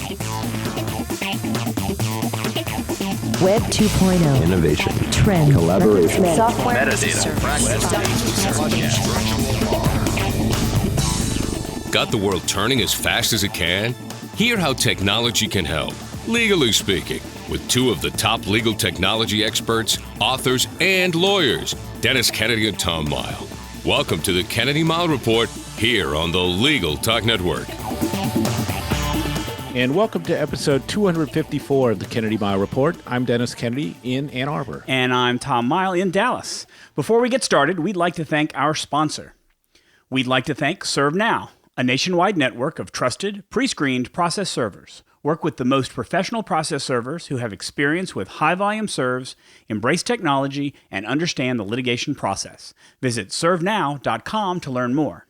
Web 2.0. Innovation. Trend. Collaboration. Software. Metadata. Got the world turning as fast as it can? Hear how technology can help, legally speaking, with two of the top legal technology experts, authors, and lawyers, Dennis Kennedy and Tom Mile. Welcome to the Kennedy Mile Report here on the Legal Talk Network. And welcome to episode 254 of the Kennedy Mile Report. I'm Dennis Kennedy in Ann Arbor. And I'm Tom Mile in Dallas. Before we get started, we'd like to thank our sponsor. We'd like to thank ServeNow, a nationwide network of trusted, pre-screened process servers. Work with the most professional process servers who have experience with high-volume serves, embrace technology, and understand the litigation process. Visit servenow.com to learn more.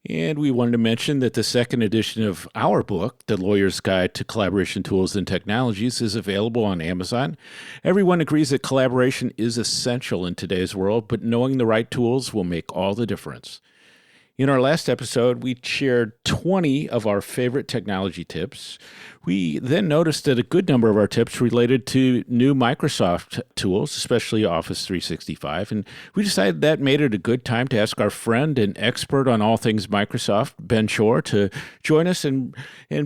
And we wanted to mention that the second edition of our book, The Lawyer's Guide to Collaboration Tools and Technologies, is available on Amazon. Everyone agrees that collaboration is essential in today's world, but knowing the right tools will make all the difference. In our last episode, we shared 20 of our favorite technology tips. We then noticed that a good number of our tips related to new Microsoft tools, especially Office 365, and we decided that made it a good time to ask our friend and expert on all things Microsoft, Ben Schorr, to join us and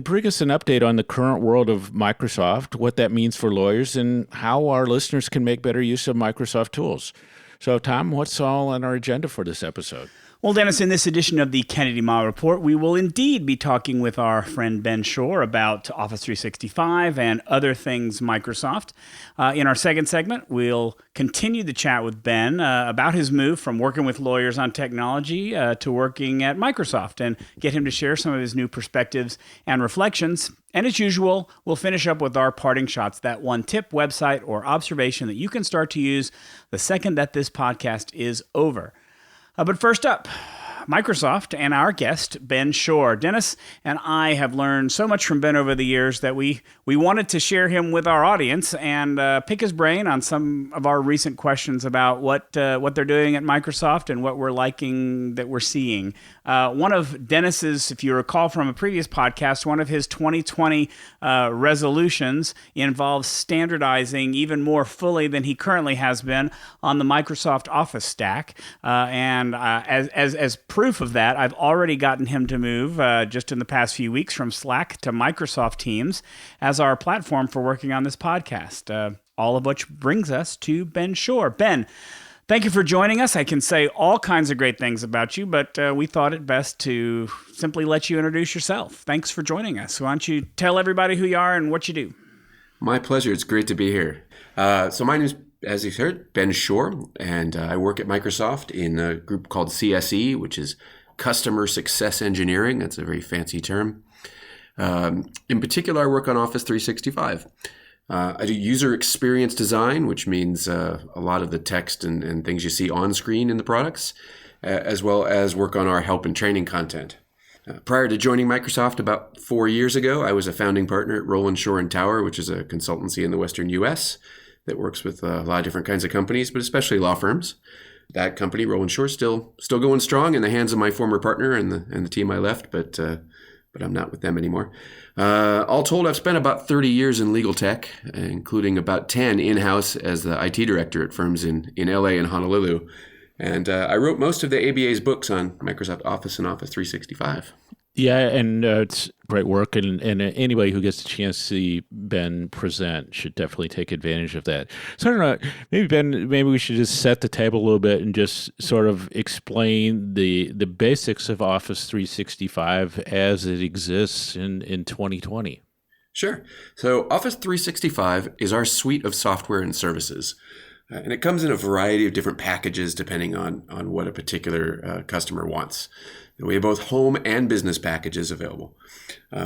bring us an update on the current world of Microsoft, what that means for lawyers, and how our listeners can make better use of Microsoft tools. So, Tom, what's all on our agenda for this episode? Well, Dennis, in this edition of the Kennedy Mile Report, we will indeed be talking with our friend Ben Schorr about Office 365 and other things Microsoft. In our second segment, we'll continue the chat with Ben about his move from working with lawyers on technology to working at Microsoft and get him to share some of his new perspectives and reflections. And as usual, we'll finish up with our parting shots, that one tip, website, or observation that you can start to use the second that this podcast is over. But first up, Microsoft and our guest, Ben Schorr. Dennis and I have learned so much from Ben over the years that we wanted to share him with our audience and pick his brain on some of our recent questions about what they're doing at Microsoft and what we're liking that we're seeing. One of Dennis's, if you recall from a previous podcast, one of his 2020 resolutions involves standardizing even more fully than he currently has been on the Microsoft Office stack. And as proof of that, I've already gotten him to move just in the past few weeks from Slack to Microsoft Teams as our platform for working on this podcast. All of which brings us to Ben Schorr. Ben, thank you for joining us. I can say all kinds of great things about you, but we thought it best to simply let you introduce yourself. Thanks for joining us. Why don't you tell everybody who you are and what you do? My pleasure. It's great to be here. So my name is, as you heard, Ben Schorr, and I work at Microsoft in a group called CSE, which is Customer Success Engineering. That's a very fancy term. In particular, I work on Office 365. I do user experience design, which means a lot of the text and things you see on screen in the products, as well as work on our help and training content. Prior to joining Microsoft about 4 years ago, I was a founding partner at Rowland Shore & Tower, which is a consultancy in the Western U.S. that works with a lot of different kinds of companies, but especially law firms. That company, Rowland Shore, still going strong in the hands of my former partner and the team I left, but I'm not with them anymore. All told, I've spent about 30 years in legal tech, including about 10 in-house as the IT director at firms in LA and Honolulu. And I wrote most of the ABA's books on Microsoft Office and Office 365. Yeah, and it's great work, and anybody who gets a chance to see Ben present should definitely take advantage of that. So I don't know, maybe Ben, we should just set the table a little bit and just sort of explain the basics of Office 365 as it exists in 2020. Sure. So Office 365 is our suite of software and services. And it comes in a variety of different packages depending on what a particular customer wants. We have both home and business packages available.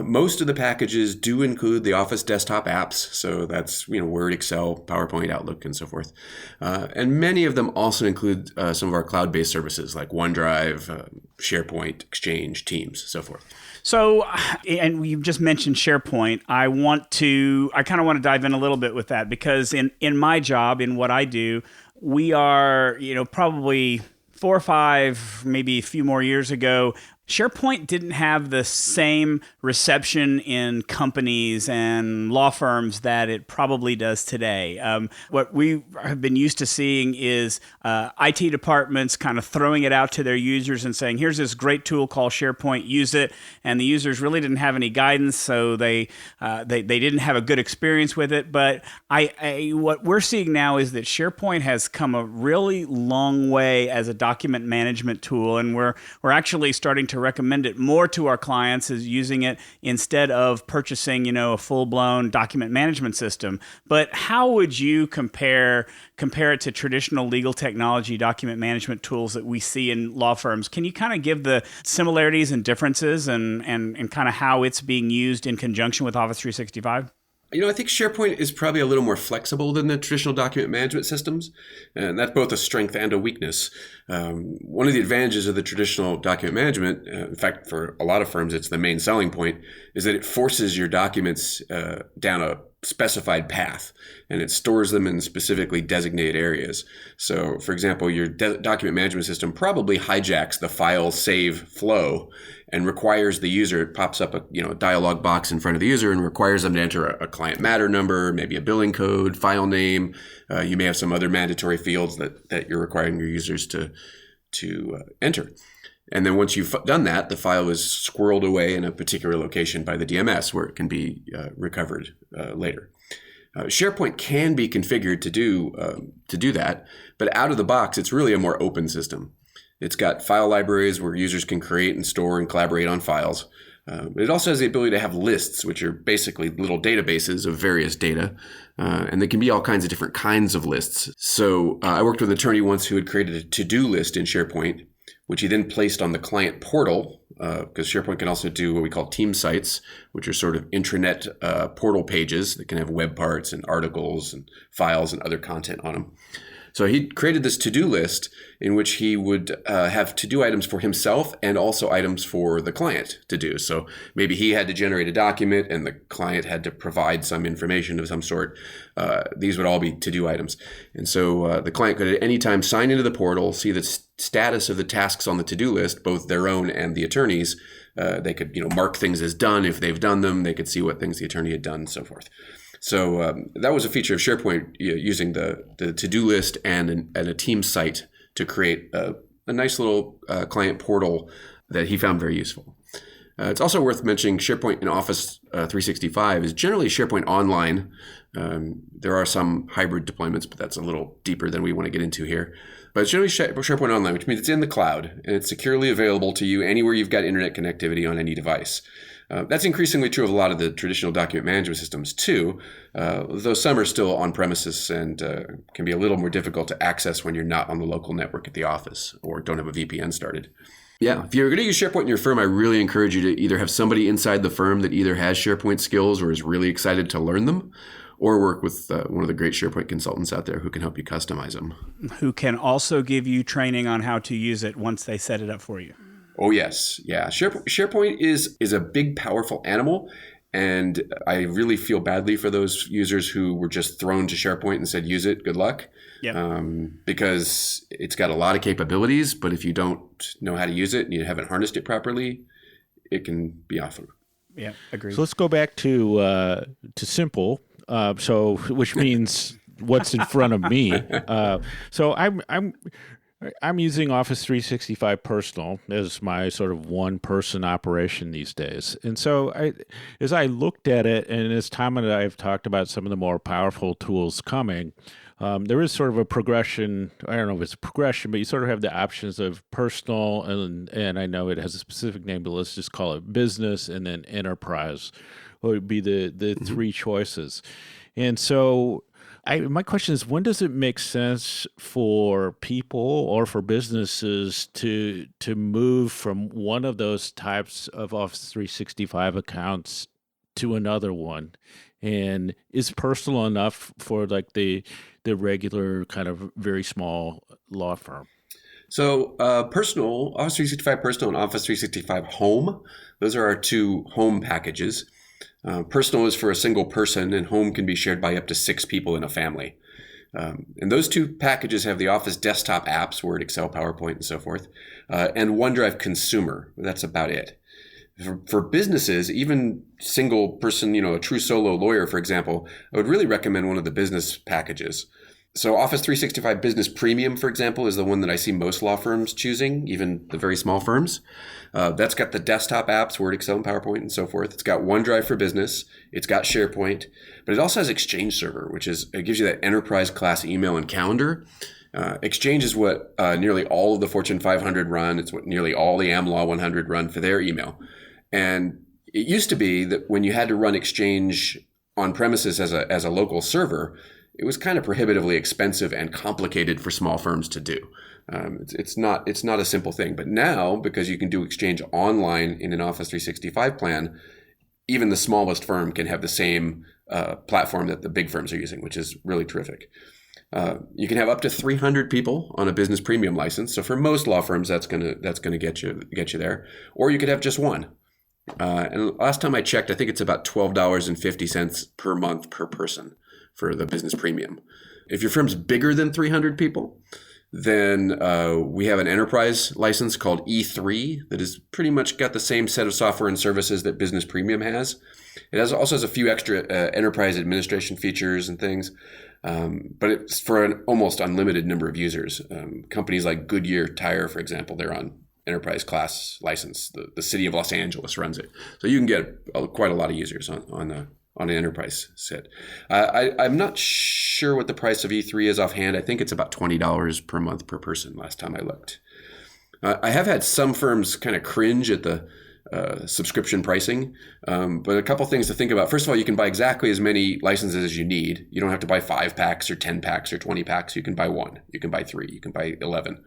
Most of the packages do include the Office desktop apps, so that's Word, Excel, PowerPoint, Outlook, and so forth. And many of them also include some of our cloud-based services like OneDrive, SharePoint, Exchange, Teams, so forth. So, and you've just mentioned SharePoint. I kind of want to dive in a little bit with that because in my job, in what I do, we are, probably 4 or 5, maybe a few more years ago, SharePoint didn't have the same reception in companies and law firms that it probably does today. What we have been used to seeing is IT departments kind of throwing it out to their users and saying, here's this great tool called SharePoint, use it. And the users really didn't have any guidance, so they didn't have a good experience with it. But what we're seeing now is that SharePoint has come a really long way as a document management tool, and we're actually starting to recommend it more to our clients as using it instead of purchasing, a full-blown document management system. But how would you compare it to traditional legal technology document management tools that we see in law firms? Can you kind of give the similarities and differences and kind of how it's being used in conjunction with Office 365? I think SharePoint is probably a little more flexible than the traditional document management systems, and that's both a strength and a weakness. One of the advantages of the traditional document management, in fact, for a lot of firms, it's the main selling point, is that it forces your documents down a specified path, and it stores them in specifically designated areas. So, for example, your document management system probably hijacks the file save flow and requires the user, it pops up a dialog box in front of the user and requires them to enter a client matter number, maybe a billing code, file name. You may have some other mandatory fields that you're requiring your users to enter. And then once you've done that, the file is squirreled away in a particular location by the DMS where it can be recovered later. SharePoint can be configured to do that, but out of the box, it's really a more open system. It's got file libraries where users can create and store and collaborate on files. It also has the ability to have lists, which are basically little databases of various data, and they can be all kinds of different kinds of lists. So I worked with an attorney once who had created a to-do list in SharePoint, which he then placed on the client portal, because SharePoint can also do what we call team sites, which are sort of intranet portal pages that can have web parts and articles and files and other content on them. So he created this to-do list in which he would have to-do items for himself and also items for the client to do. So maybe he had to generate a document and the client had to provide some information of some sort. These would all be to-do items. And so the client could at any time sign into the portal, see the status of the tasks on the to-do list, both their own and the attorney's. They could mark things as done if they've done them. They could see what things the attorney had done and so forth. So that was a feature of SharePoint, using the to-do list and a team site to create a nice little client portal that he found very useful. It's also worth mentioning SharePoint in Office 365 is generally SharePoint Online. There are some hybrid deployments, but that's a little deeper than we want to get into here. But it's generally SharePoint Online, which means it's in the cloud and it's securely available to you anywhere you've got internet connectivity on any device. That's increasingly true of a lot of the traditional document management systems too, though some are still on premises and can be a little more difficult to access when you're not on the local network at the office or don't have a VPN started. Yeah, if you're going to use SharePoint in your firm, I really encourage you to either have somebody inside the firm that either has SharePoint skills or is really excited to learn them, or work with one of the great SharePoint consultants out there who can help you customize them. Who can also give you training on how to use it once they set it up for you. Oh, yes. Yeah. SharePoint is a big, powerful animal. And I really feel badly for those users who were just thrown to SharePoint and said, use it, good luck. Yeah. Because it's got a lot of capabilities, but if you don't know how to use it and you haven't harnessed it properly, it can be awful. Yeah, agreed. So let's go back to simple. Which means what's in front of me. So I'm using Office 365 Personal as my sort of one-person operation these days. And so as I looked at it, and as Tom and I have talked about some of the more powerful tools coming, there is sort of a progression. I don't know if it's a progression, but you sort of have the options of Personal, and I know it has a specific name, but let's just call it Business, and then Enterprise would be the three choices. And so my question is, when does it make sense for people or for businesses to move from one of those types of Office 365 accounts to another one? And is Personal enough for like the regular kind of very small law firm? So Personal, Office 365 Personal and Office 365 Home, those are our two home packages. Personal is for a single person, and Home can be shared by up to 6 people in a family. And those two packages have the Office desktop apps, Word, Excel, PowerPoint, and so forth, and OneDrive Consumer. That's about it. For businesses, even single person, a true solo lawyer, for example, I would really recommend one of the business packages. So Office 365 Business Premium, for example, is the one that I see most law firms choosing, even the very small firms. That's got the desktop apps, Word, Excel, and PowerPoint, and so forth. It's got OneDrive for Business. It's got SharePoint, but it also has Exchange Server, it gives you that enterprise class email and calendar. Exchange is what nearly all of the Fortune 500 run. It's what nearly all the AmLaw 100 run for their email. And it used to be that when you had to run Exchange on premises as a local server, it was kind of prohibitively expensive and complicated for small firms to do. It's not a simple thing. But now, because you can do Exchange online in an Office 365 plan, even the smallest firm can have the same platform that the big firms are using, which is really terrific. You can have up to 300 people on a business premium license. So for most law firms, that's gonna get you there. Or you could have just one. And last time I checked, I think it's about $12.50 per month per person for the business premium. If your firm's bigger than 300 people, then we have an enterprise license called E3 that has pretty much got the same set of software and services that Business Premium has. It also has a few extra enterprise administration features and things, but it's for an almost unlimited number of users. Companies like Goodyear Tire, for example, they're on enterprise class license. The city of Los Angeles runs it. So you can get quite a lot of users on an enterprise set. I'm not sure what the price of E3 is offhand. I think it's about $20 per month per person last time I looked. I have had some firms kind of cringe at the subscription pricing, but a couple things to think about. First of all, you can buy exactly as many licenses as you need. You don't have to buy 5 packs or 10 packs or 20 packs. You can buy 1. You can buy 3. You can buy 11.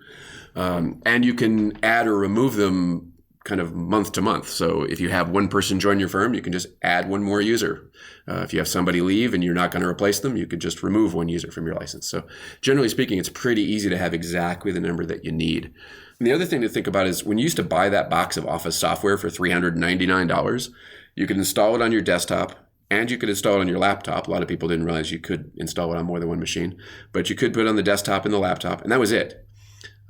And you can add or remove them kind of month to month. So if you have one person join your firm, you can just add one more user. If you have somebody leave and you're not going to replace them, you could just remove one user from your license. So generally speaking, it's pretty easy to have exactly the number that you need. And the other thing to think about is when you used to buy that box of Office software for $399, you could install it on your desktop and you could install it on your laptop. A lot of people didn't realize you could install it on more than one machine, but you could put it on the desktop and the laptop, and that was it.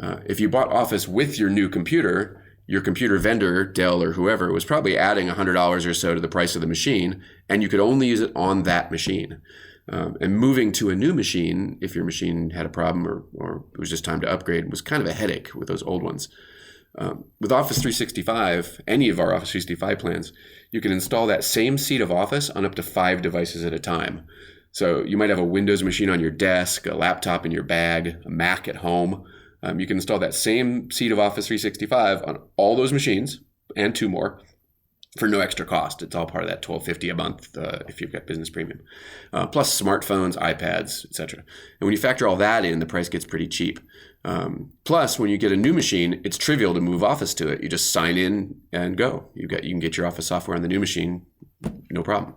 If you bought Office with your new computer, your computer vendor, Dell or whoever, was probably adding $100 or so to the price of the machine, and you could only use it on that machine. And moving to a new machine, if your machine had a problem or it was just time to upgrade, was kind of a headache with those old ones. With Office 365, any of our Office 365 plans, you can install that same seat of Office on up to 5 devices at a time. So you might have a Windows machine on your desk, a laptop in your bag, a Mac at home. You can install that same seat of Office 365 on all those machines and 2 more for no extra cost. It's all part of that $12.50 a month if you've got Business Premium. Plus smartphones, iPads, etc. And when you factor all that in, the price gets pretty cheap. Plus, when you get a new machine, it's trivial to move Office to it. You just sign in and go. You can get your Office software on the new machine, no problem.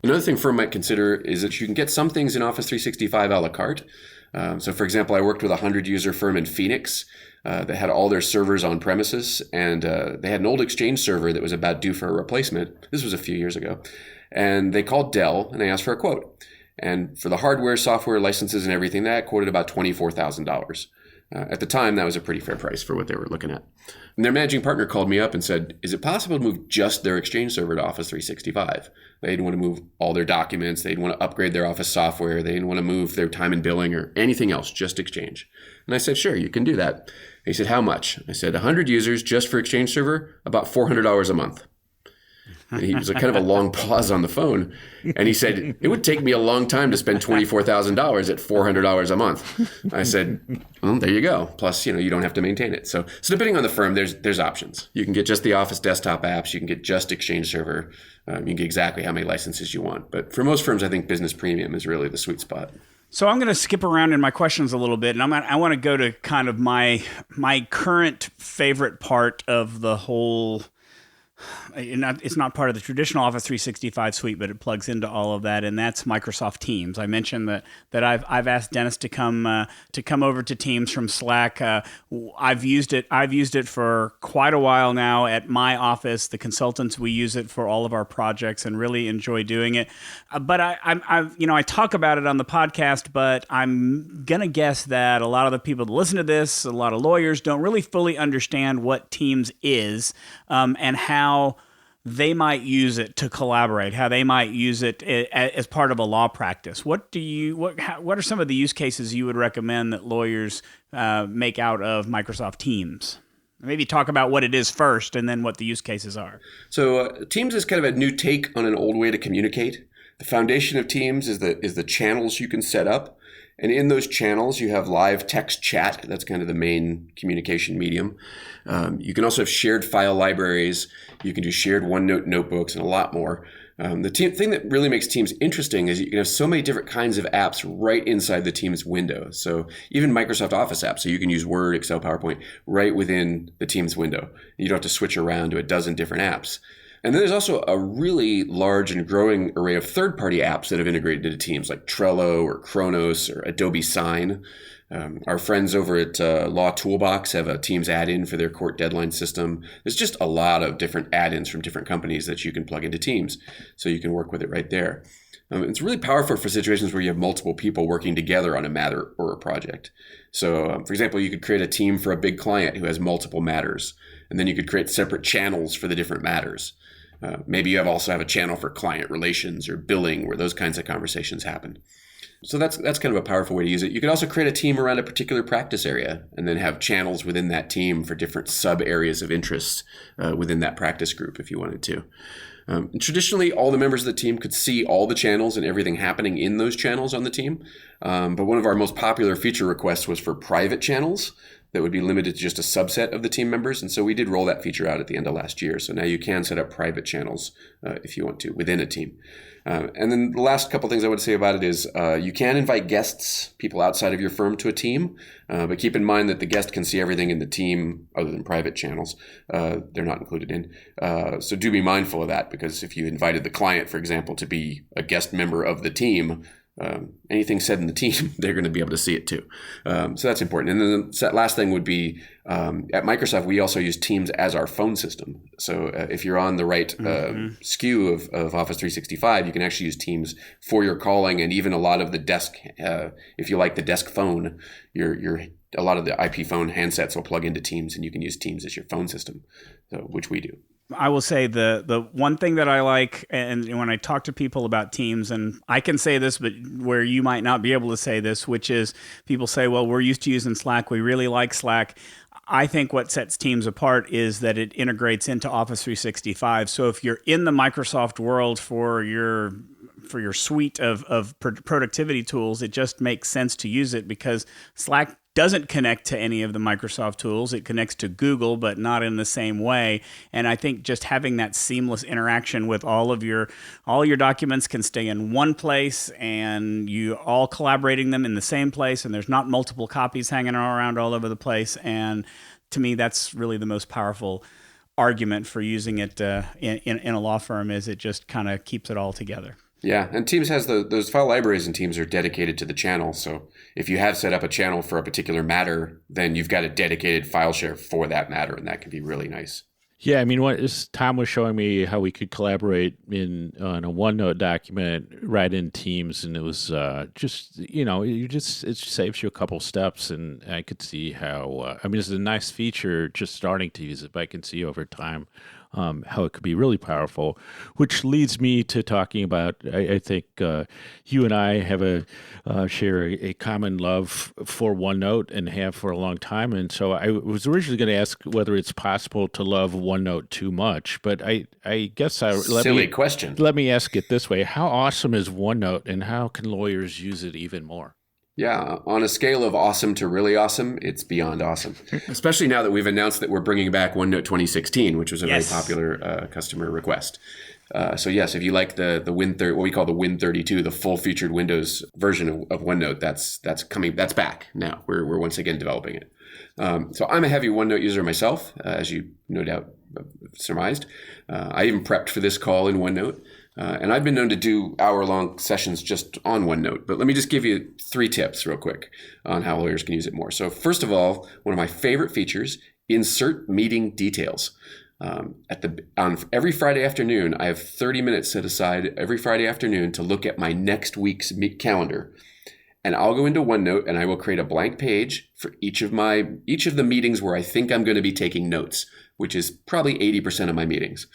Another thing firm might consider is that you can get some things in Office 365 a la carte. So for example, I worked with a 100-user firm in Phoenix that had all their servers on premises, and they had an old Exchange server that was about due for a replacement. This was a few years ago. And they called Dell, and they asked for a quote. And for the hardware, software, licenses, and everything, that quoted about $24,000. At the time, that was a pretty fair price for what they were looking at. And their managing partner called me up and said, is it possible to move just their Exchange server to Office 365? They didn't want to move all their documents. They didn't want to upgrade their Office software. They didn't want to move their time and billing or anything else, just Exchange. And I said, sure, you can do that. And he said, how much? I said, 100 users just for Exchange server, about $400 a month. And he was kind of a long pause on the phone. And he said, it would take me a long time to spend $24,000 at $400 a month. I said, well, there you go. Plus, you don't have to maintain it. So depending on the firm, there's options. You can get just the Office desktop apps. You can get just Exchange server. You can get exactly how many licenses you want. But for most firms, I think Business Premium is really the sweet spot. So I'm going to skip around in my questions a little bit, and I want to go to kind of my current favorite part of the whole It's not part of the traditional Office 365 suite, but it plugs into all of that, and that's Microsoft Teams. I mentioned that I've asked Dennis to come over to Teams from Slack. I've used it for quite a while now at my office. The consultants, we use it for all of our projects and really enjoy doing it. But I talk about it on the podcast, but I'm gonna guess that a lot of the people that listen to this, a lot of lawyers, don't really fully understand what Teams is, and how they might use it to collaborate, how they might use it as part of a law practice. What are some of the use cases you would recommend that lawyers make out of Microsoft Teams? Maybe talk about what it is first and then what the use cases are. So Teams is kind of a new take on an old way to communicate. The foundation of Teams is the channels you can set up. And in those channels, you have live text chat. That's kind of the main communication medium. You can also have shared file libraries. You can do shared OneNote notebooks and a lot more. The thing that really makes Teams interesting is you can have so many different kinds of apps right inside the Teams window. So even Microsoft Office apps, so you can use Word, Excel, PowerPoint right within the Teams window. You don't have to switch around to a dozen different apps. And then there's also a really large and growing array of third-party apps that have integrated into Teams, like Trello or Kronos or Adobe Sign. Our friends over at Law Toolbox have a Teams add-in for their court deadline system. There's just a lot of different add-ins from different companies that you can plug into Teams, so you can work with it right there. It's really powerful for situations where you have multiple people working together on a matter or a project. So, for example, you could create a team for a big client who has multiple matters, and then you could create separate channels for the different matters. Maybe you also have a channel for client relations or billing where those kinds of conversations happen. So that's kind of a powerful way to use it. You could also create a team around a particular practice area and then have channels within that team for different sub areas of interest within that practice group if you wanted to. Traditionally, all the members of the team could see all the channels and everything happening in those channels on the team. But one of our most popular feature requests was for private channels that would be limited to just a subset of the team members. And so we did roll that feature out at the end of last year. So now you can set up private channels if you want to within a team. And then the last couple things I would say about it is you can invite guests, people outside of your firm, to a team. But keep in mind that the guest can see everything in the team other than private channels. They're not included in. So do be mindful of that, because if you invited the client, for example, to be a guest member of the team, anything said in the team, they're going to be able to see it too. So that's important. And then the last thing would be, at Microsoft, we also use Teams as our phone system. So if you're on the right SKU of Office 365, you can actually use Teams for your calling, and even a lot of the desk, if you like the desk phone, a lot of the IP phone handsets will plug into Teams, and you can use Teams as your phone system, which we do. I will say the one thing that I like, and when I talk to people about Teams, and I can say this, but where you might not be able to say this, which is people say, well, we're used to using Slack. We really like Slack. I think what sets Teams apart is that it integrates into Office 365. So if you're in the Microsoft world for your suite of productivity tools, it just makes sense to use it, because Slack doesn't connect to any of the Microsoft tools. It connects to Google, but not in the same way. And I think just having that seamless interaction with all your documents can stay in one place, and you all collaborating them in the same place, and there's not multiple copies hanging around all over the place. And to me, that's really the most powerful argument for using it in a law firm, is it just kind of keeps it all together. Yeah, and Teams has those file libraries, and Teams are dedicated to the channel. So if you have set up a channel for a particular matter, then you've got a dedicated file share for that matter, and that can be really nice. Yeah, I mean, Tom was showing me how we could collaborate on a OneNote document right in Teams, and it was it saves you a couple steps, and I could see how. It's a nice feature just starting to use it, but I can see over time how it could be really powerful, which leads me to talking about, I think you and I have share a common love for OneNote and have for a long time. And so I was originally going to ask whether it's possible to love OneNote too much, but I guess silly question. Let me ask it this way. How awesome is OneNote, and how can lawyers use it even more? Yeah, on a scale of awesome to really awesome, it's beyond awesome. Especially now that we've announced that we're bringing back OneNote 2016, which was a very popular customer request. So yes, if you like the what we call the Win32, the full-featured Windows version of OneNote, that's back now. We're once again developing it. So I'm a heavy OneNote user myself, as you no doubt surmised. I even prepped for this call in OneNote. And I've been known to do hour-long sessions just on OneNote. But let me just give you 3 tips real quick on how lawyers can use it more. So first of all, one of my favorite features, insert meeting details. On every Friday afternoon, I have 30 minutes set aside every Friday afternoon to look at my next week's calendar. And I'll go into OneNote and I will create a blank page for each of the meetings where I think I'm going to be taking notes, which is probably 80% of my meetings.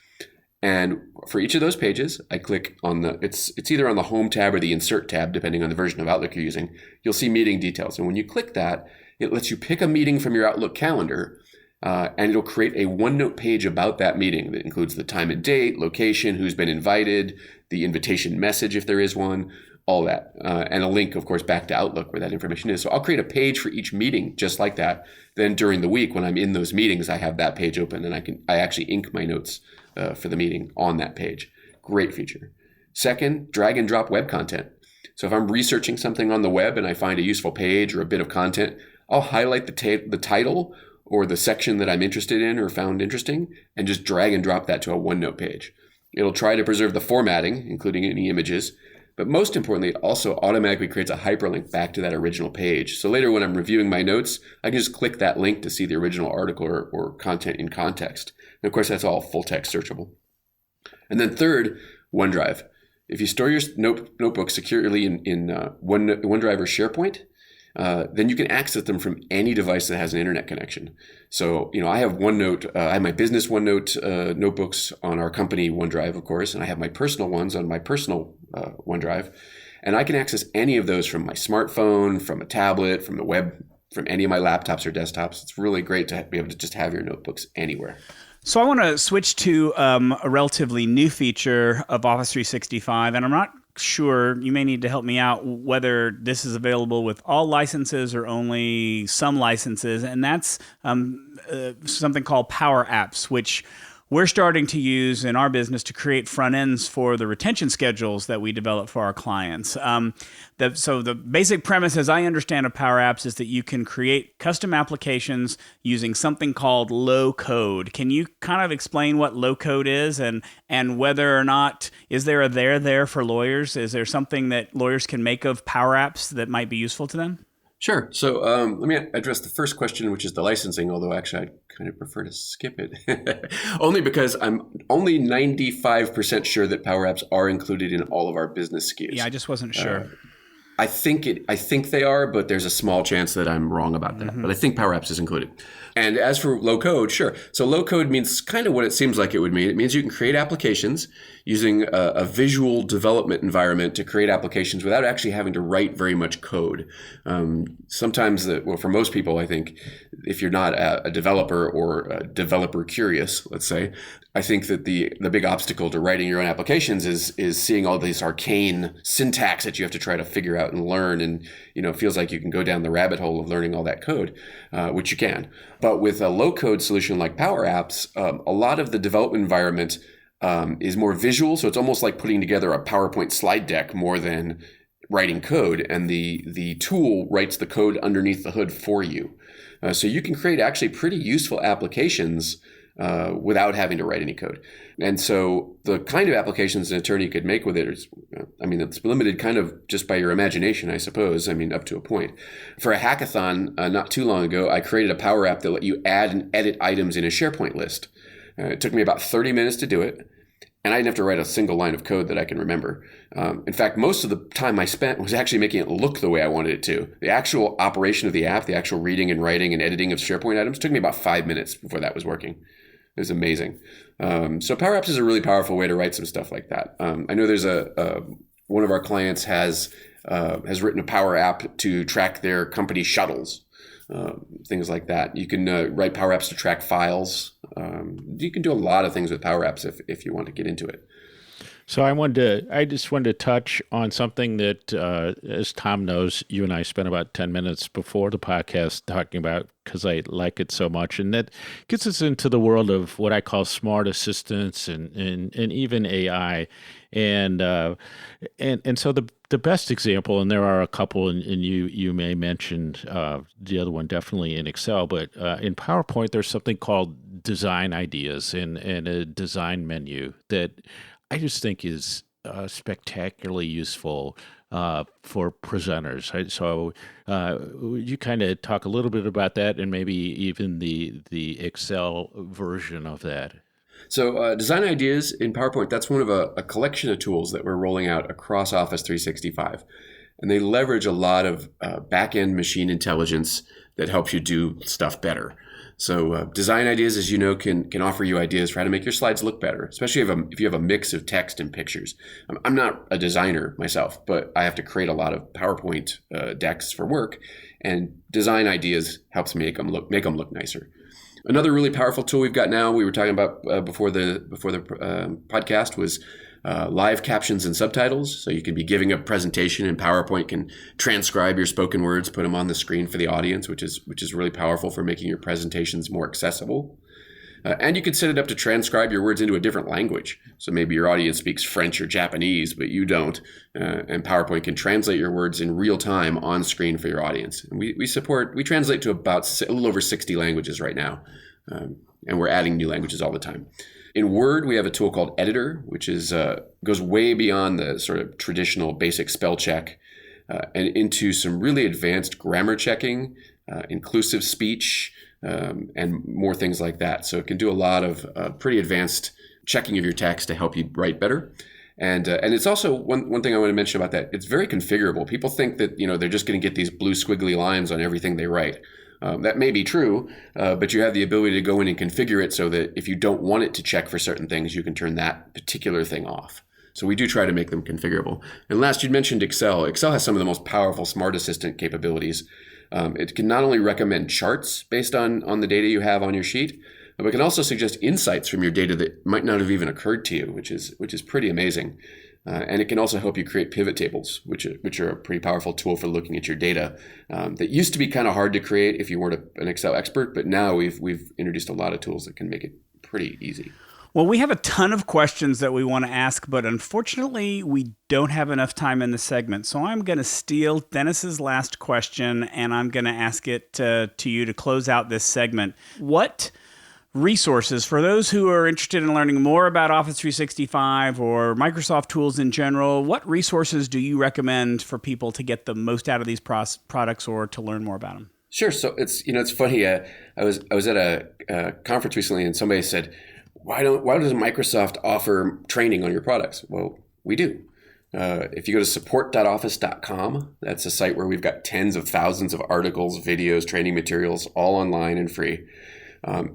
And for each of those pages, I click on it's either on the Home tab or the Insert tab, depending on the version of Outlook you're using. You'll see meeting details. And when you click that, it lets you pick a meeting from your Outlook calendar, and it'll create a OneNote page about that meeting that includes the time and date, location, who's been invited, the invitation message if there is one, all that, and a link, of course, back to Outlook where that information is. So I'll create a page for each meeting just like that. Then during the week, when I'm in those meetings, I have that page open and I actually ink my notes for the meeting on that page. Great feature. Second, drag and drop web content. So if I'm researching something on the web and I find a useful page or a bit of content, I'll highlight the title or the section that I'm interested in or found interesting and just drag and drop that to a OneNote page. It'll try to preserve the formatting, including any images, but most importantly, it also automatically creates a hyperlink back to that original page. So later when I'm reviewing my notes, I can just click that link to see the original article or content in context. And of course, that's all full text searchable. And then third, OneDrive. If you store your notebook securely in OneDrive or SharePoint, then you can access them from any device that has an internet connection. So, I have OneNote, I have my business OneNote notebooks on our company OneDrive, of course, and I have my personal ones on my personal OneDrive. And I can access any of those from my smartphone, from a tablet, from the web, from any of my laptops or desktops. It's really great to be able to just have your notebooks anywhere. So I want to switch to a relatively new feature of Office 365, and I'm not sure, you may need to help me out, whether this is available with all licenses or only some licenses, and that's something called Power Apps, which we're starting to use in our business to create front ends for the retention schedules that we develop for our clients. So the basic premise, as I understand of Power Apps, is that you can create custom applications using something called low code. Can you kind of explain what low code is and whether or not, is there a there for lawyers? Is there something that lawyers can make of Power Apps that might be useful to them? Sure. So let me address the first question, which is the licensing, although actually I'd kind of prefer to skip it. Only because I'm only 95% sure that Power Apps are included in all of our business SKUs. Yeah, I just wasn't sure. I think they are, but there's a small chance that I'm wrong about that. Mm-hmm. But I think Power Apps is included. And as for low code, sure. So low code means kind of what it seems like it would mean. It means you can create applications using a visual development environment to create applications without actually having to write very much code. Sometimes, for most people, I think, if you're not a developer or a developer curious, let's say, I think that the big obstacle to writing your own applications is seeing all these arcane syntax that you have to try to figure out and learn. And, it feels like you can go down the rabbit hole of learning all that code, which you can. But with a low-code solution like Power Apps, a lot of the development environment is more visual. So it's almost like putting together a PowerPoint slide deck more than writing code. And the tool writes the code underneath the hood for you. So you can create actually pretty useful applications without having to write any code. And so the kind of applications an attorney could make with it is, it's limited kind of just by your imagination, I suppose. Up to a point. For a hackathon not too long ago, I created a Power App that let you add and edit items in a SharePoint list. It took me about 30 minutes to do it. And I didn't have to write a single line of code that I can remember. In fact, most of the time I spent was actually making it look the way I wanted it to. The actual operation of the app, the actual reading and writing and editing of SharePoint items took me about 5 minutes before that was working. It was amazing. So Power Apps is a really powerful way to write some stuff like that. I know there's one of our clients has written a Power App to track their company shuttles, things like that. You can write Power Apps to track files. You can do a lot of things with Power Apps if you want to get into it. So I just wanted to touch on something that, as Tom knows, you and I spent about 10 minutes before the podcast talking about because I like it so much. And that gets us into the world of what I call smart assistants and even AI. And so the best example, and there are a couple, and you may mention the other one definitely in Excel, but in PowerPoint, there's something called design ideas and a design menu that I just think is spectacularly useful for presenters. Right? So would you kind of talk a little bit about that and maybe even the Excel version of that? So design ideas in PowerPoint, that's one of a collection of tools that we're rolling out across Office 365. And they leverage a lot of back-end machine intelligence that helps you do stuff better. So design ideas, as you know, can offer you ideas for how to make your slides look better, especially if you have a mix of text and pictures. I'm not a designer myself, but I have to create a lot of PowerPoint decks for work, and design ideas helps make them look nicer. Another really powerful tool we've got now, we were talking about before the podcast, was live captions and subtitles. So you can be giving a presentation and PowerPoint can transcribe your spoken words, put them on the screen for the audience, which is really powerful for making your presentations more accessible. And you can set it up to transcribe your words into a different language. So maybe your audience speaks French or Japanese, but you don't. And PowerPoint can translate your words in real time on screen for your audience. And we translate to about a little over 60 languages right now. And we're adding new languages all the time. In Word, we have a tool called Editor, which goes way beyond the sort of traditional basic spell check and into some really advanced grammar checking, inclusive speech, and more things like that. So it can do a lot of pretty advanced checking of your text to help you write better. And it's also one thing I want to mention about that. It's very configurable. People think that they're just going to get these blue squiggly lines on everything they write. That may be true, but you have the ability to go in and configure it so that if you don't want it to check for certain things, you can turn that particular thing off. So we do try to make them configurable. And last, you mentioned Excel. Excel has some of the most powerful Smart Assistant capabilities. It can not only recommend charts based on the data you have on your sheet, but it can also suggest insights from your data that might not have even occurred to you, which is pretty amazing. And it can also help you create pivot tables, which are a pretty powerful tool for looking at your data. That used to be kind of hard to create if you weren't an Excel expert, but now we've introduced a lot of tools that can make it pretty easy. Well, we have a ton of questions that we want to ask, but unfortunately, we don't have enough time in the segment. So I'm going to steal Dennis's last question, and I'm going to ask it to you to close out this segment. What resources, for those who are interested in learning more about Office 365 or Microsoft tools in general, what resources do you recommend for people to get the most out of these products or to learn more about them? Sure. So it's funny. I was at a conference recently, and somebody said, why does Microsoft offer training on your products? Well, we do. If you go to support.office.com, that's a site where we've got tens of thousands of articles, videos, training materials, all online and free.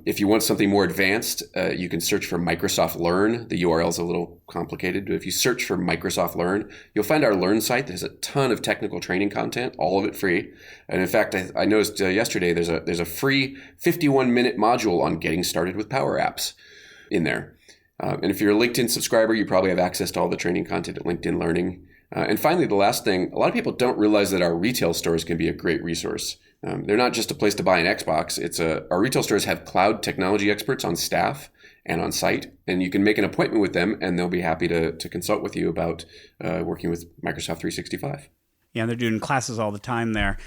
If you want something more advanced, you can search for Microsoft Learn. The URL is a little complicated, but if you search for Microsoft Learn, you'll find our Learn site that has a ton of technical training content, all of it free. And in fact, I noticed yesterday there's a free 51-minute module on getting started with Power Apps in there. And if you're a LinkedIn subscriber, you probably have access to all the training content at LinkedIn Learning. And finally, the last thing, a lot of people don't realize that our retail stores can be a great resource. They're not just a place to buy an Xbox. Our retail stores have cloud technology experts on staff and on site, and you can make an appointment with them, and they'll be happy to consult with you about working with Microsoft 365. Yeah, they're doing classes all the time there.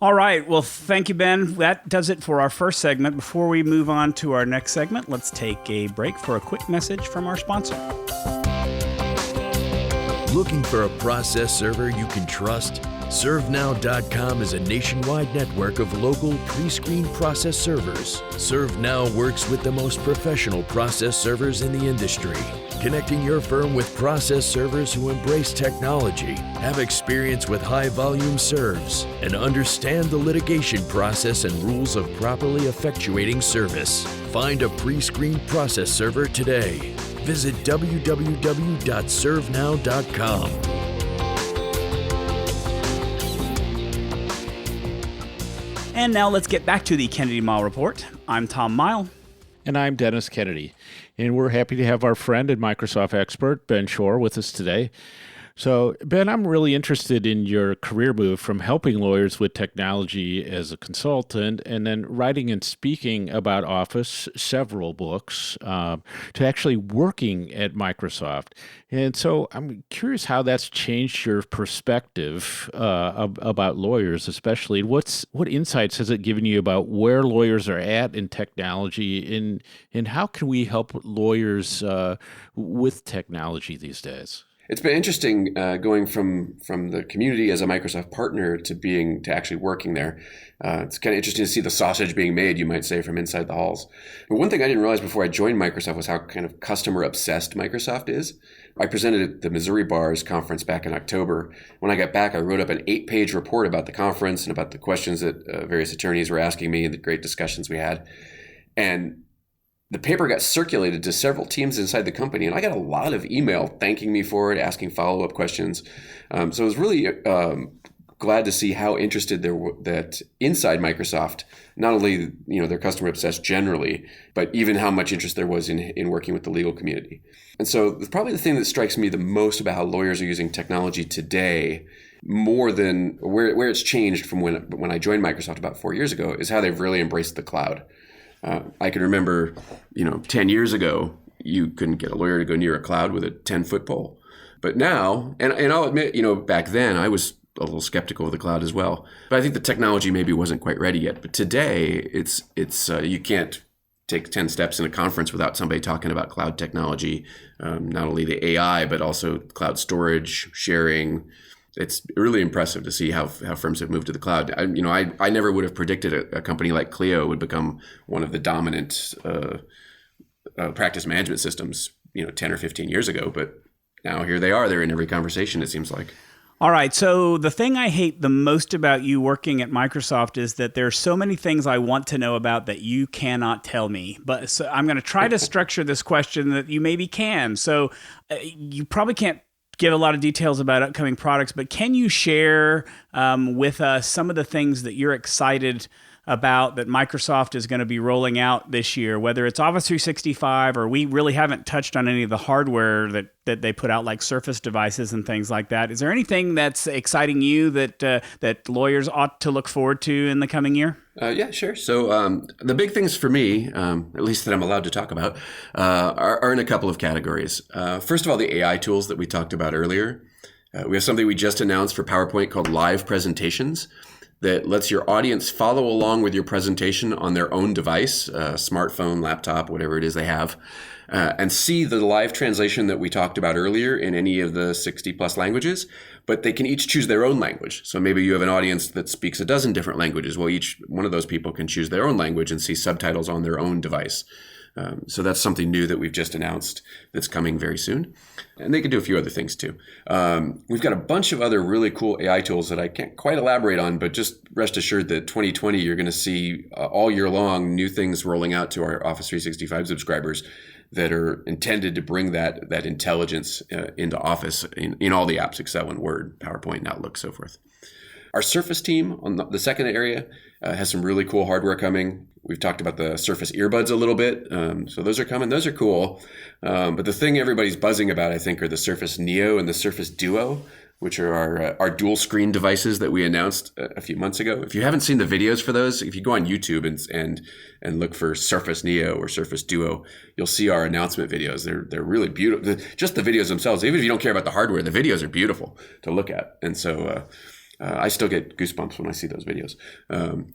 All right. Well, thank you, Ben. That does it for our first segment. Before we move on to our next segment, let's take a break for a quick message from our sponsor. Looking for a process server you can trust? ServeNow.com is a nationwide network of local pre-screened process servers. ServeNow works with the most professional process servers in the industry, connecting your firm with process servers who embrace technology, have experience with high-volume serves, and understand the litigation process and rules of properly effectuating service. Find a pre-screened process server today. Visit www.servenow.com. And now let's get back to the Kennedy Mile Report. I'm Tom Mile. And I'm Dennis Kennedy. And we're happy to have our friend and Microsoft expert, Ben Schorr, with us today. So, Ben, I'm really interested in your career move from helping lawyers with technology as a consultant and then writing and speaking about Office, several books, to actually working at Microsoft. And so I'm curious how that's changed your perspective about lawyers, especially. What insights has it given you about where lawyers are at in technology, and how can we help lawyers with technology these days? It's been interesting going from the community as a Microsoft partner to actually working there. It's kind of interesting to see the sausage being made, you might say, from inside the halls. But one thing I didn't realize before I joined Microsoft was how kind of customer obsessed Microsoft is. I presented at the Missouri Bars conference back in October. When I got back, I wrote up an 8-page report about the conference and about the questions that various attorneys were asking me and the great discussions we had. And the paper got circulated to several teams inside the company, and I got a lot of email thanking me for it, asking follow-up questions. So I was really glad to see how interested that inside Microsoft, not only they're customer obsessed generally, but even how much interest there was in working with the legal community. And so probably the thing that strikes me the most about how lawyers are using technology today, more than where it's changed from when I joined Microsoft about 4 years ago, is how they've really embraced the cloud. I can remember, 10 years ago, you couldn't get a lawyer to go near a cloud with a 10-foot pole. But now, and I'll admit, back then I was a little skeptical of the cloud as well. But I think the technology maybe wasn't quite ready yet. But today, it's you can't take 10 steps in a conference without somebody talking about cloud technology, not only the AI, but also cloud storage, sharing. It's really impressive to see how firms have moved to the cloud. I never would have predicted a company like Clio would become one of the dominant practice management systems, 10 or 15 years ago. But now here they are. They're in every conversation, it seems like. All right. So the thing I hate the most about you working at Microsoft is that there are so many things I want to know about that you cannot tell me. But so I'm going to try to structure this question that you maybe can. So you probably can't give a lot of details about upcoming products, but can you share with us some of the things that you're excited about that Microsoft is going to be rolling out this year, whether it's Office 365 or we really haven't touched on any of the hardware that they put out, like Surface devices and things like that. Is there anything that's exciting you that lawyers ought to look forward to in the coming year? Yeah, sure. So the big things for me, at least that I'm allowed to talk about, are in a couple of categories. First of all, the AI tools that we talked about earlier. We have something we just announced for PowerPoint called Live Presentations that lets your audience follow along with your presentation on their own device, smartphone, laptop, whatever it is they have, and see the live translation that we talked about earlier in any of the 60 plus languages, but they can each choose their own language. So maybe you have an audience that speaks a dozen different languages. Well, each one of those people can choose their own language and see subtitles on their own device. So that's something new that we've just announced that's coming very soon. And they can do a few other things too. We've got a bunch of other really cool AI tools that I can't quite elaborate on, but just rest assured that 2020, you're going to see all year long new things rolling out to our Office 365 subscribers that are intended to bring that intelligence into Office in all the apps, Excel and Word, PowerPoint, and Outlook, so forth. Our Surface team on the second area has some really cool hardware coming. We've talked about the Surface earbuds a little bit. So those are coming. Those are cool. But the thing everybody's buzzing about, I think, are the Surface Neo and the Surface Duo, which are our dual screen devices that we announced a few months ago. If you haven't seen the videos for those, if you go on YouTube and look for Surface Neo or Surface Duo, you'll see our announcement videos. They're really beautiful. Just the videos themselves, even if you don't care about the hardware, the videos are beautiful to look at. And so I still get goosebumps when I see those videos.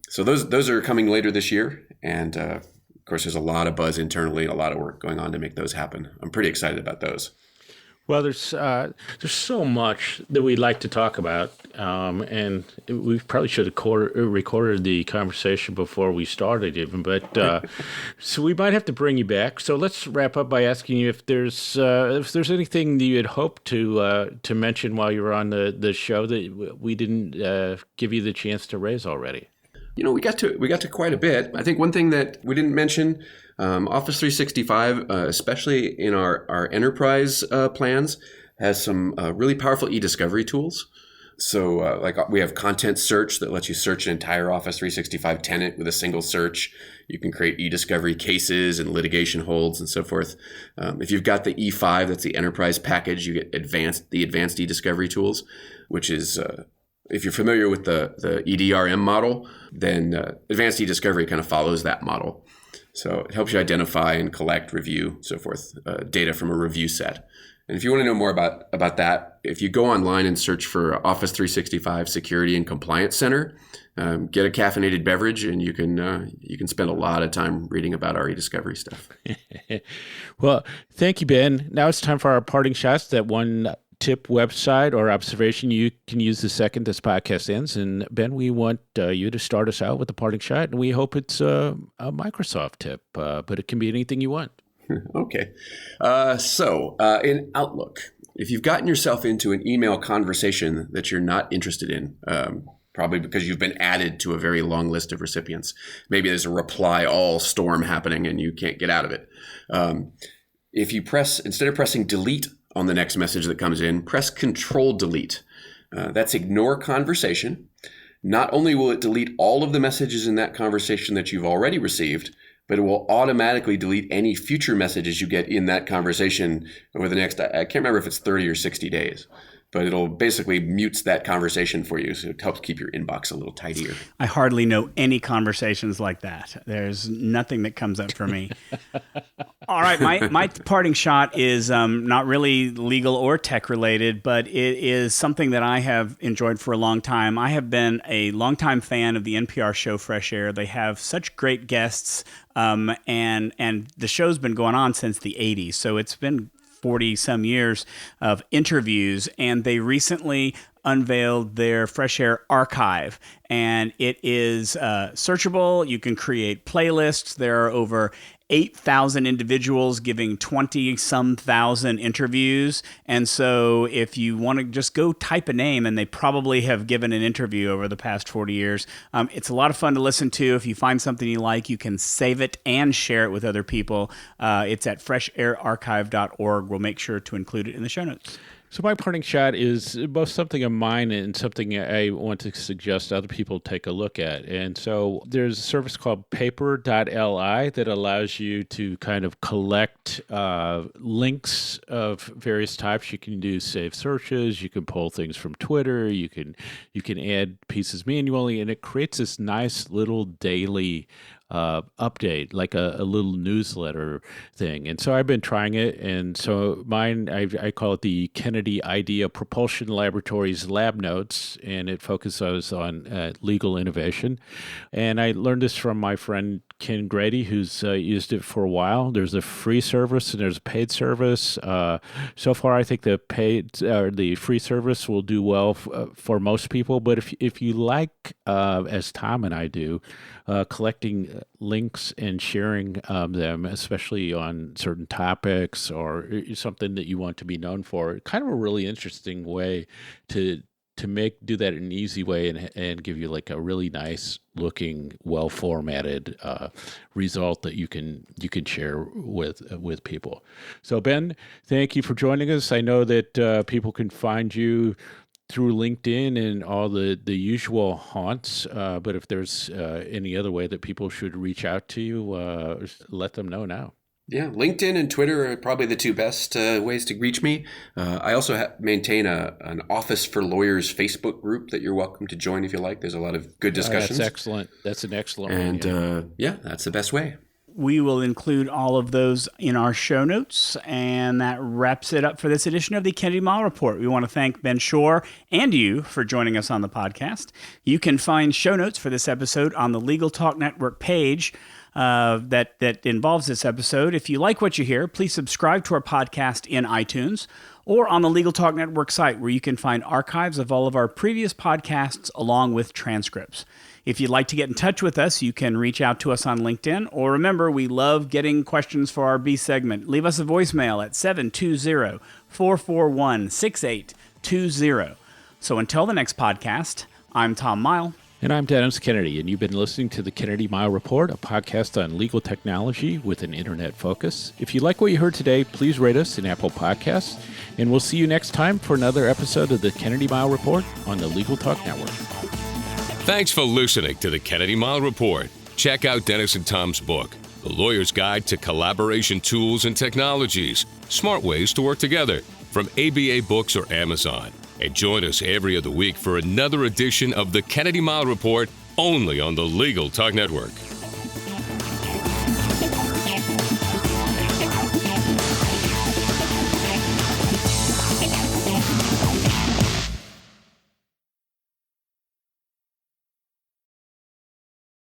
So those are coming later this year. And of course, there's a lot of buzz internally and a lot of work going on to make those happen. I'm pretty excited about those. Well, there's so much that we'd like to talk about, and we probably should have recorded the conversation before we started even, but so we might have to bring you back. So let's wrap up by asking you if there's anything that you had hoped to mention while you were on the show that we didn't give you the chance to raise already. We got to quite a bit. I think one thing that we didn't mention, Office 365, especially in our enterprise plans, has some really powerful e-discovery tools. So like we have content search that lets you search an entire Office 365 tenant with a single search. You can create e-discovery cases and litigation holds and so forth. If you've got the E5, that's the enterprise package, you get the advanced e-discovery tools, which is, if you're familiar with the EDRM model, then advanced e-discovery kind of follows that model. So it helps you identify and collect, review, so forth, data from a review set. And if you want to know more about that, if you go online and search for Office 365 Security and Compliance Center, get a caffeinated beverage, and you can spend a lot of time reading about our e-discovery stuff. Well, thank you, Ben. Now it's time for our parting shots. That one tip, website, or observation you can use the second this podcast ends. And Ben, we want you to start us out with the parting shot, and we hope it's a Microsoft tip, but it can be anything you want. Okay. So in Outlook, if you've gotten yourself into an email conversation that you're not interested in, probably because you've been added to a very long list of recipients, maybe there's a reply all storm happening and you can't get out of it. If you instead of pressing delete on the next message that comes in, press Control Delete. That's ignore conversation. Not only will it delete all of the messages in that conversation that you've already received, but it will automatically delete any future messages you get in that conversation over the next, I can't remember if it's 30 or 60 days, but it'll basically mutes that conversation for you. So it helps keep your inbox a little tidier. I hardly know any conversations like that. There's nothing that comes up for me. All right, my parting shot is not really legal or tech related, but it is something that I have enjoyed for a long time. I have been a longtime fan of the NPR show Fresh Air. They have such great guests, and the show's been going on since the 80s, so it's been 40 some years of interviews, and they recently unveiled their Fresh Air archive, and it is searchable. You can create playlists. There are over 8,000 individuals giving 20-some thousand interviews. And so if you want to just go type a name, and they probably have given an interview over the past 40 years, it's a lot of fun to listen to. If you find something you like, you can save it and share it with other people. It's at freshairarchive.org. We'll make sure to include it in the show notes. So my parting shot is both something of mine and something I want to suggest other people take a look at. And so there's a service called paper.li that allows you to kind of collect links of various types. You can do saved searches. You can pull things from Twitter. You can add pieces manually, and it creates this nice little daily update, like a little newsletter thing. And so I've been trying it. And so mine, I call it the Kennedy Idea Propulsion Laboratories Lab Notes, and it focuses on legal innovation. And I learned this from my friend Ken Grady, who's used it for a while. There's a free service and there's a paid service. So far, I think the free service will do well for most people. But if you like, as Tom and I do, collecting links and sharing them, especially on certain topics or something that you want to be known for, kind of a really interesting way to do that in an easy way and give you like a really nice looking, well formatted result that you can share with people. So Ben, thank you for joining us. I know that people can find you through LinkedIn and all the usual haunts, but if there's any other way that people should reach out to you, let them know now. Yeah, LinkedIn and Twitter are probably the two best ways to reach me. I also maintain an Office for Lawyers Facebook group that you're welcome to join if you like. There's a lot of good discussions. That's excellent. That's an excellent one. And that's the best way. We will include all of those in our show notes, and that wraps it up for this edition of the Kennedy Mile Report. We want to thank Ben Schorr and you for joining us on the podcast. You can find show notes for this episode on the Legal Talk Network page that involves this episode. If you like what you hear, please subscribe to our podcast in iTunes or on the Legal Talk Network site, where you can find archives of all of our previous podcasts along with transcripts. If you'd like to get in touch with us, you can reach out to us on LinkedIn, or remember, we love getting questions for our B segment. Leave us a voicemail at 720-441-6820. So until the next podcast, I'm Tom Mile. And I'm Dennis Kennedy, and you've been listening to the Kennedy Mile Report, a podcast on legal technology with an internet focus. If you like what you heard today, please rate us in Apple Podcasts, and we'll see you next time for another episode of the Kennedy Mile Report on the Legal Talk Network. Thanks for listening to the Kennedy Mile Report. Check out Dennis and Tom's book, The Lawyer's Guide to Collaboration Tools and Technologies, Smart Ways to Work Together, from ABA Books or Amazon. And join us every other week for another edition of the Kennedy Mile Report, only on the Legal Talk Network.